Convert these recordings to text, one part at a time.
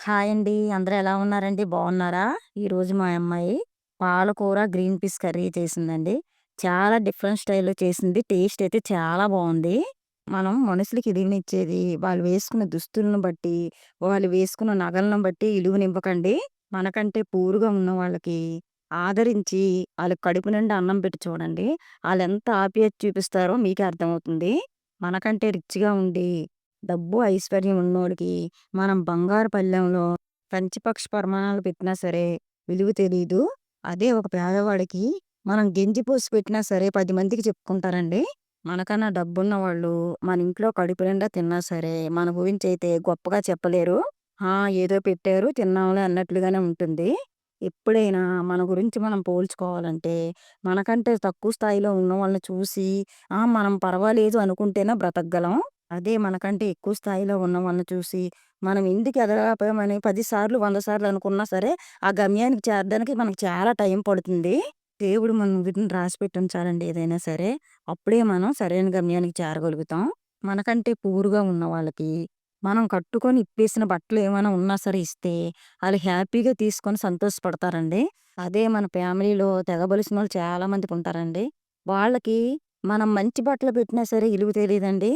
Hi అండి. అందరూ ఎలా ఉన్నారండి? బాగున్నారా? ఈరోజు మా అమ్మాయి పాలకూర, గ్రీన్ పీస్ కర్రీ చేసిందండి. చాలా డిఫరెంట్ స్టైల్‌లో చేసింది. టేస్ట్ అయితే చాలా బావుంది. మనం మనుషులకి ఇలువనిచ్చేది వాళ్ళు వేసుకున్న దుస్తులను బట్టి, వాళ్ళు వేసుకున్న నగలను బట్టి ఇలువనివ్వకండి. మనకంటే పూరుగా ఉన్న వాళ్ళకి ఆదరించి, ఆళ్ళకి కడుపు నిండా అన్నం పెట్టి చూడండి. ఆళ్ళెంత ఆప్యాయత చూపిస్తారో మీకే అర్థమవుతుంది. మనకంటే రిచ్‌గా ఉండి, డబ్బు, ఐశ్వర్యం ఉన్నోడికి మనం బంగారు పళ్ళెంలో పంచపక్షి పరమాణాలు పెట్టినా సరే విలువ తెలీదు. అదే ఒక పేదవాడికి మనం గెంజి పోసి పెట్టినా సరే 10 మందికి చెప్పుకుంటారండి. మనకన్నా డబ్బున్న వాళ్ళు మన ఇంట్లో కడుపు నిండా తిన్నా సరే మన గురించయితే గొప్పగా చెప్పలేరు. ఆ! ఏదో పెట్టారు తిన్నాంలే అన్నట్లుగానే ఉంటుంది. ఎప్పుడైనా మన గురించి మనం పోల్చుకోవాలంటే మనకంటే తక్కువ స్థాయిలో ఉన్నవాళ్ళని చూసి మనం పర్వాలేదు అనుకుంటేనే బ్రతకగలం. అదే మనకంటే ఎక్కువ స్థాయిలో ఉన్నవాళ్ళని చూసి, మనం ఎందుకు ఎదగలేకపోయామని 10 సార్లు, 100 సార్లు అనుకున్నా సరే, ఆ గమ్యానికి చేరడానికి మనకు చాలా టైం పడుతుంది. దేవుడు మన నుదుటిన రాసిపెట్టి ఉంచాలండి ఏదైనా సరే. అప్పుడే మనం సరైన గమ్యానికి చేరగలుగుతాం. మనకంటే పూరుగా ఉన్న వాళ్ళకి, మనం కట్టుకొని ఇప్పేసిన బట్టలు ఏమైనా ఉన్నా సరే ఇస్తే, ఆళ్ళు హ్యాపీగా తీసుకొని సంతోషపడతారండి. అదే మన ఫ్యామిలీలో తెగబలిసినోళ్ళు చాలా మందికుంటారండి. వాళ్ళకి మనం మంచి బట్టలు పెట్టినా సరే ఇలువ తెలీదండి.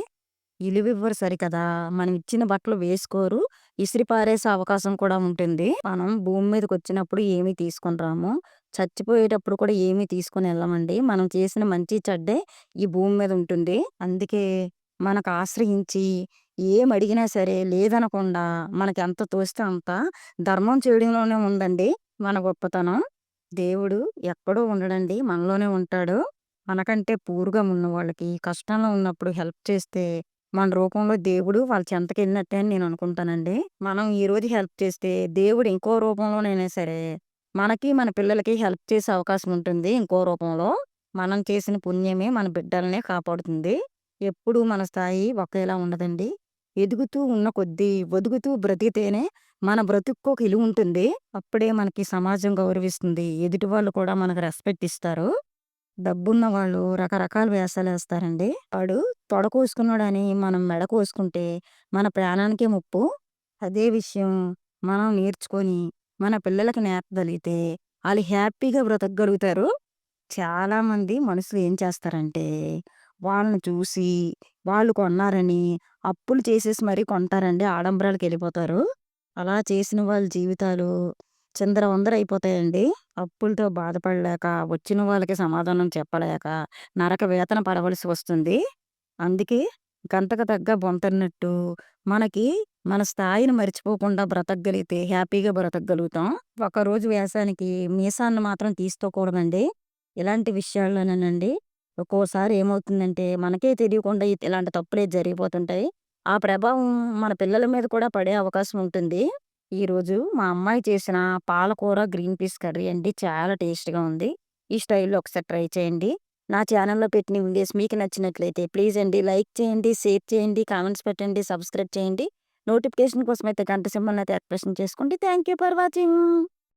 ఇలువివ్వరు సరికదా! మనం ఇచ్చిన బట్టలు వేసుకోరు. ఇసిరి పారేసే అవకాశం కూడా ఉంటుంది. మనం భూమి మీదకొచ్చినప్పుడు ఏమి తీసుకొని రాము. చచ్చిపోయేటప్పుడు కూడా ఏమి తీసుకొని ఎళ్ళమండి. మనం చేసిన మంచి చెడ్డే ఈ భూమి మీద ఉంటుంది. అందుకే మనకు ఆశ్రయించి ఏమడిగినా సరే లేదనకుండా మనకెంత తోస్తే అంత ధర్మం చేయడంలోనే ఉందండి మన గొప్పతనం. దేవుడు ఎక్కడో ఉండడండి. మనలోనే ఉంటాడు. మనకంటే పూరుగా ఉన్నవాళ్ళకి కష్టంలో ఉన్నప్పుడు హెల్ప్ చేస్తే మన రూపంలో దేవుడు వాళ్ళ చెంతకెళ్ళినట్టే అని నేను అనుకుంటానండి. మనం ఈరోజు హెల్ప్ చేస్తే దేవుడు ఇంకో రూపంలోనైనా సరే మనకి, మన పిల్లలకి హెల్ప్ చేసే అవకాశం ఉంటుంది ఇంకో రూపంలో. మనం చేసిన పుణ్యమే మన బిడ్డలనే కాపాడుతుంది. ఎప్పుడూ మన స్థాయి ఒకేలా ఉండదండి. ఎదుగుతూ ఉన్న కొద్దీ ఒదుగుతూ బ్రతికితేనే మన బ్రతుక్కు ఒక ఇలువుంటుంది. అప్పుడే మనకి సమాజం గౌరవిస్తుంది. ఎదుటి వాళ్ళు కూడా మనకు రెస్పెక్ట్ ఇస్తారు. డబ్బున్న వాళ్ళు రకరకాల వేషాలేస్తారండి. వాడు తొడ కోసుకున్నాడని మనం మెడ కోసుకుంటే మన ప్రాణానికే ముప్పు. అదే విషయం మనం నేర్చుకొని మన పిల్లలకి నేర్పగలిగితే ఆళ్ళు హ్యాపీగా బ్రతకగలుగుతారు. చాలామంది మనుషులు ఏం చేస్తారంటే వాళ్ళని చూసి వాళ్ళు కొన్నారని అప్పులు చేసేసి మరీ కొంటారండి. ఆడంబరాలకెళ్ళిపోతారు. అలా చేసిన వాళ్ళ జీవితాలు చిందరవందరయిపోతాయండి. అప్పులతో బాధపడలేక, వచ్చిన వాళ్ళకి సమాధానం చెప్పలేక, నరక వేతన పడవలసి వస్తుంది. అందుకే గంతకు తగ్గ బొంతన్నట్టు మనకి మన స్థాయిని మర్చిపోకుండా బ్రతకగలిగితే హ్యాపీగా బ్రతకగలుగుతాం. ఒకరోజు వేషానికి మీసాన్ని మాత్రం తీసుకోకూడదండి. ఇలాంటి విషయాల్లోనేనండి ఒక్కోసారి ఏమవుతుందంటే మనకే తెలియకుండా ఇలాంటి తప్పులే జరిగిపోతుంటాయి. ఆ ప్రభావం మన పిల్లల మీద కూడా పడే అవకాశం ఉంటుంది. ఈరోజు మా అమ్మాయి చేసిన పాలకూర, గ్రీన్ పీస్ కర్రీ అండి. చాలా టేస్ట్‌గా ఉంది. ఈ స్టైల్‌లో ఒకసారి ట్రై చేయండి. నా ఛానెల్‌లో పెట్టిన వీడియోస్ మీకు నచ్చినట్లయితే ప్లీజ్ అండి లైక్ చేయండి, షేర్ చేయండి, కామెంట్స్ పెట్టండి, సబ్స్క్రైబ్ చేయండి. నోటిఫికేషన్ కోసమైతే గంట సింబల్‌నైతే యాక్టివేషన్ చేసుకోండి. Thank you for watching.